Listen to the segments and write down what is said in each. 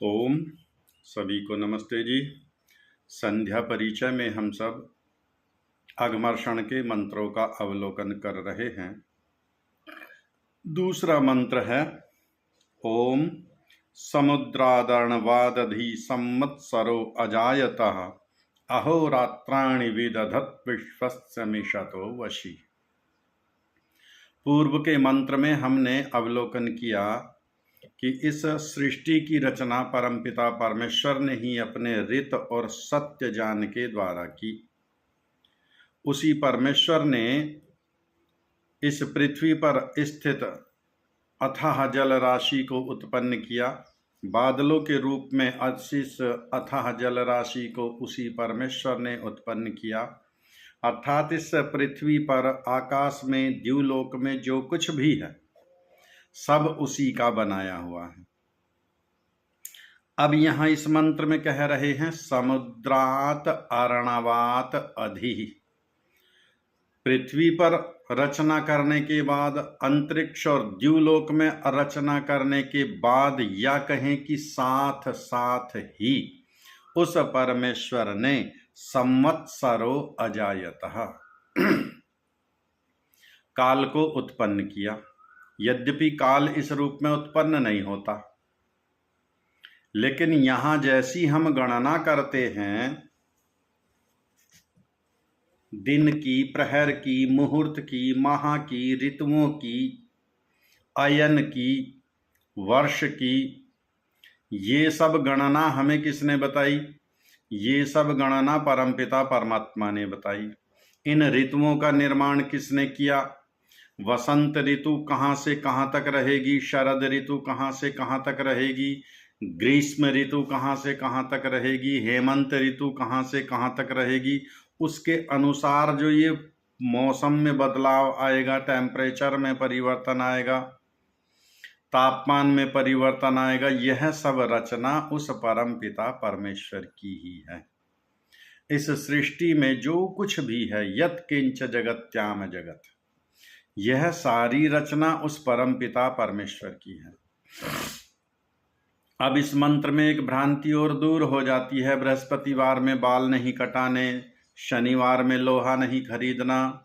ओम सभी को नमस्ते जी। संध्या परिचय में हम सब अघमर्षण के मंत्रों का अवलोकन कर रहे हैं। दूसरा मंत्र है ओम समुद्रादर्णवादधि संवत्सरो अजायतः अहोरात्राणि विदधत् विश्वस्य मिषतो वशी। पूर्व के मंत्र में हमने अवलोकन किया कि इस सृष्टि की रचना परमपिता परमेश्वर ने ही अपने ऋत और सत्य ज्ञान के द्वारा की। उसी परमेश्वर ने इस पृथ्वी पर स्थित अथाह जल राशि को उत्पन्न किया। बादलों के रूप में इस अथाह जल राशि को उसी परमेश्वर ने उत्पन्न किया। अर्थात इस पृथ्वी पर, आकाश में, द्युलोक में जो कुछ भी है सब उसी का बनाया हुआ है। अब यहाँ इस मंत्र में कह रहे हैं समुद्रात अर्णवात अधि। पृथ्वी पर रचना करने के बाद, अंतरिक्ष और द्युलोक में रचना करने के बाद, या कहें कि साथ साथ ही उस परमेश्वर ने संवत्सरो अजायतः काल को उत्पन्न किया। यद्यपि काल इस रूप में उत्पन्न नहीं होता, लेकिन यहां जैसी हम गणना करते हैं दिन की, प्रहर की, मुहूर्त की, माह की, ऋतुओं की, अयन की, वर्ष की, ये सब गणना हमें किसने बताई? ये सब गणना परमपिता परमात्मा ने बताई। इन ऋतुओं का निर्माण किसने किया? वसंत ऋतु कहाँ से कहाँ तक रहेगी, शरद ऋतु कहाँ से कहाँ तक रहेगी, ग्रीष्म ऋतु कहाँ से कहाँ तक रहेगी, हेमंत ऋतु कहाँ से कहाँ तक रहेगी, उसके अनुसार जो ये मौसम में बदलाव आएगा, टेम्परेचर में परिवर्तन आएगा, तापमान में परिवर्तन आएगा, यह सब रचना उस परम पिता परमेश्वर की ही है। इस सृष्टि में जो कुछ भी है, यत् किंच जगत्याम जगत, यह सारी रचना उस परम पिता परमेश्वर की है। अब इस मंत्र में एक भ्रांति और दूर हो जाती है। बृहस्पतिवार में बाल नहीं कटाने, शनिवार में लोहा नहीं खरीदना,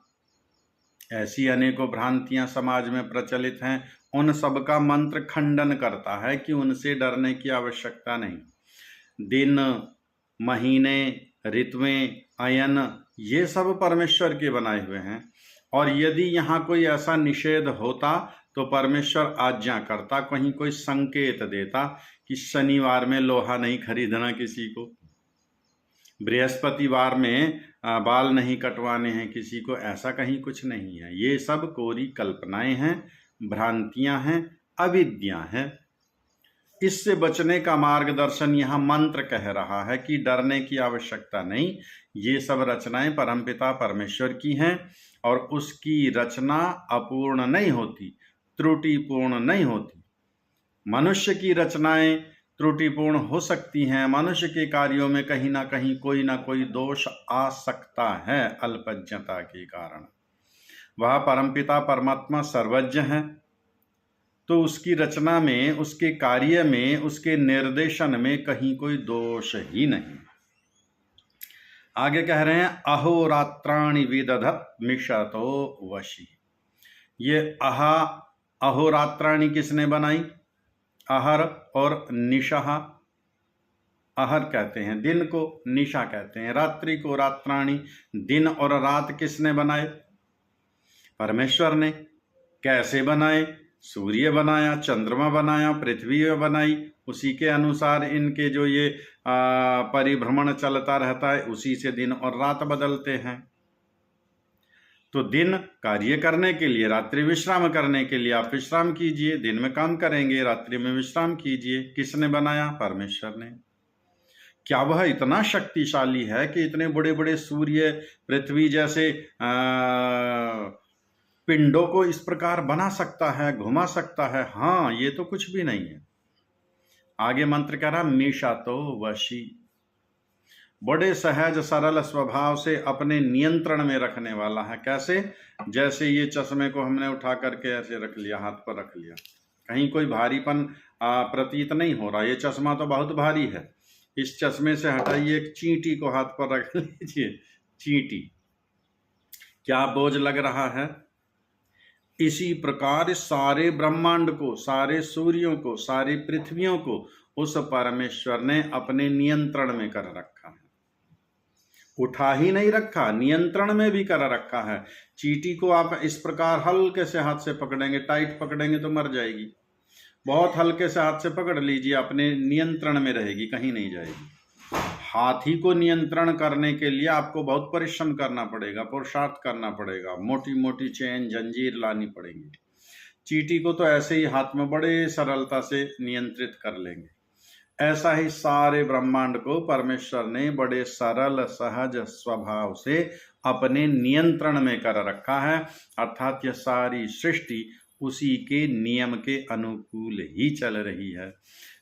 ऐसी अनेकों भ्रांतियां समाज में प्रचलित हैं। उन सब का मंत्र खंडन करता है कि उनसे डरने की आवश्यकता नहीं। दिन, महीने, ऋतुएं, अयन, ये सब परमेश्वर के बनाए हुए हैं। और यदि यहाँ कोई ऐसा निषेध होता तो परमेश्वर आज्ञा करता, कहीं कोई संकेत देता कि शनिवार में लोहा नहीं खरीदना किसी को, बृहस्पतिवार में बाल नहीं कटवाने हैं किसी को, ऐसा कहीं कुछ नहीं है। ये सब कोरी कल्पनाएं हैं, भ्रांतियां हैं, अविद्या हैं। इससे बचने का मार्गदर्शन यहाँ मंत्र कह रहा है कि डरने की आवश्यकता नहीं। ये सब रचनाएं परमपिता परमेश्वर की हैं और उसकी रचना अपूर्ण नहीं होती, त्रुटिपूर्ण नहीं होती। मनुष्य की रचनाएं त्रुटिपूर्ण हो सकती हैं। मनुष्य के कार्यों में कहीं ना कहीं कोई ना कोई दोष आ सकता है अल्पज्ञता के कारण। वह परमपिता परमात्मा सर्वज्ञ है, तो उसकी रचना में, उसके कार्य में, उसके निर्देशन में कहीं कोई दोष ही नहीं। आगे कह रहे हैं अहोरात्राणि विदधत् मिषतो वशी। ये अहोरात्राणि किसने बनाई? अहर और निशा। अहर कहते हैं दिन को, निशा कहते हैं रात्रि को। रात्राणि, दिन और रात किसने बनाए? परमेश्वर ने। कैसे बनाए? सूर्य बनाया, चंद्रमा बनाया, पृथ्वी बनाई, उसी के अनुसार इनके जो ये परिभ्रमण चलता रहता है, उसी से दिन और रात बदलते हैं। तो दिन कार्य करने के लिए, रात्रि विश्राम करने के लिए। आप विश्राम कीजिए, दिन में काम करेंगे, रात्रि में विश्राम कीजिए। किसने बनाया? परमेश्वर ने। क्या वह इतना शक्तिशाली है कि इतने बड़े बड़े सूर्य, पृथ्वी जैसे पिंडों को इस प्रकार बना सकता है, घुमा सकता है? हाँ, ये तो कुछ भी नहीं है। आगे मंत्र कह रहा मिषतो वशी। बड़े सहज सरल स्वभाव से अपने नियंत्रण में रखने वाला है। कैसे? जैसे ये चश्मे को हमने उठा करके ऐसे रख लिया, हाथ पर रख लिया, कहीं कोई भारीपन प्रतीत नहीं हो रहा। ये चश्मा तो बहुत भारी है, इस चश्मे से हटाइए, एक चींटी को हाथ पर रख लीजिए, चींटी, क्या बोझ लग रहा है? इसी प्रकार सारे ब्रह्मांड को, सारे सूर्यों को, सारी पृथ्वियों को उस परमेश्वर ने अपने नियंत्रण में कर रखा है। उठा ही नहीं रखा, नियंत्रण में भी कर रखा है। चींटी को आप इस प्रकार हल्के से हाथ से पकड़ेंगे, टाइट पकड़ेंगे तो मर जाएगी। बहुत हल्के से हाथ से पकड़ लीजिए, अपने नियंत्रण में रहेगी, कहीं नहीं जाएगी। हाथी को नियंत्रण करने के लिए आपको बहुत परिश्रम करना पड़ेगा, पुरुषार्थ करना पड़ेगा, मोटी मोटी चेन जंजीर लानी पड़ेगी। चींटी को तो ऐसे ही हाथ में बड़े सरलता से नियंत्रित कर लेंगे। ऐसा ही सारे ब्रह्मांड को परमेश्वर ने बड़े सरल सहज स्वभाव से अपने नियंत्रण में कर रखा है, अर्थात यह सारी सृष्टि उसी के नियम के अनुकूल ही चल रही है।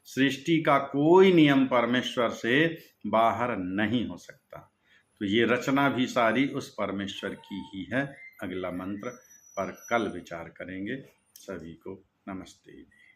सृष्टि का कोई नियम परमेश्वर से बाहर नहीं हो सकता। तो ये रचना भी सारी उस परमेश्वर की ही है। अगला मंत्र पर कल विचार करेंगे। सभी को नमस्ते।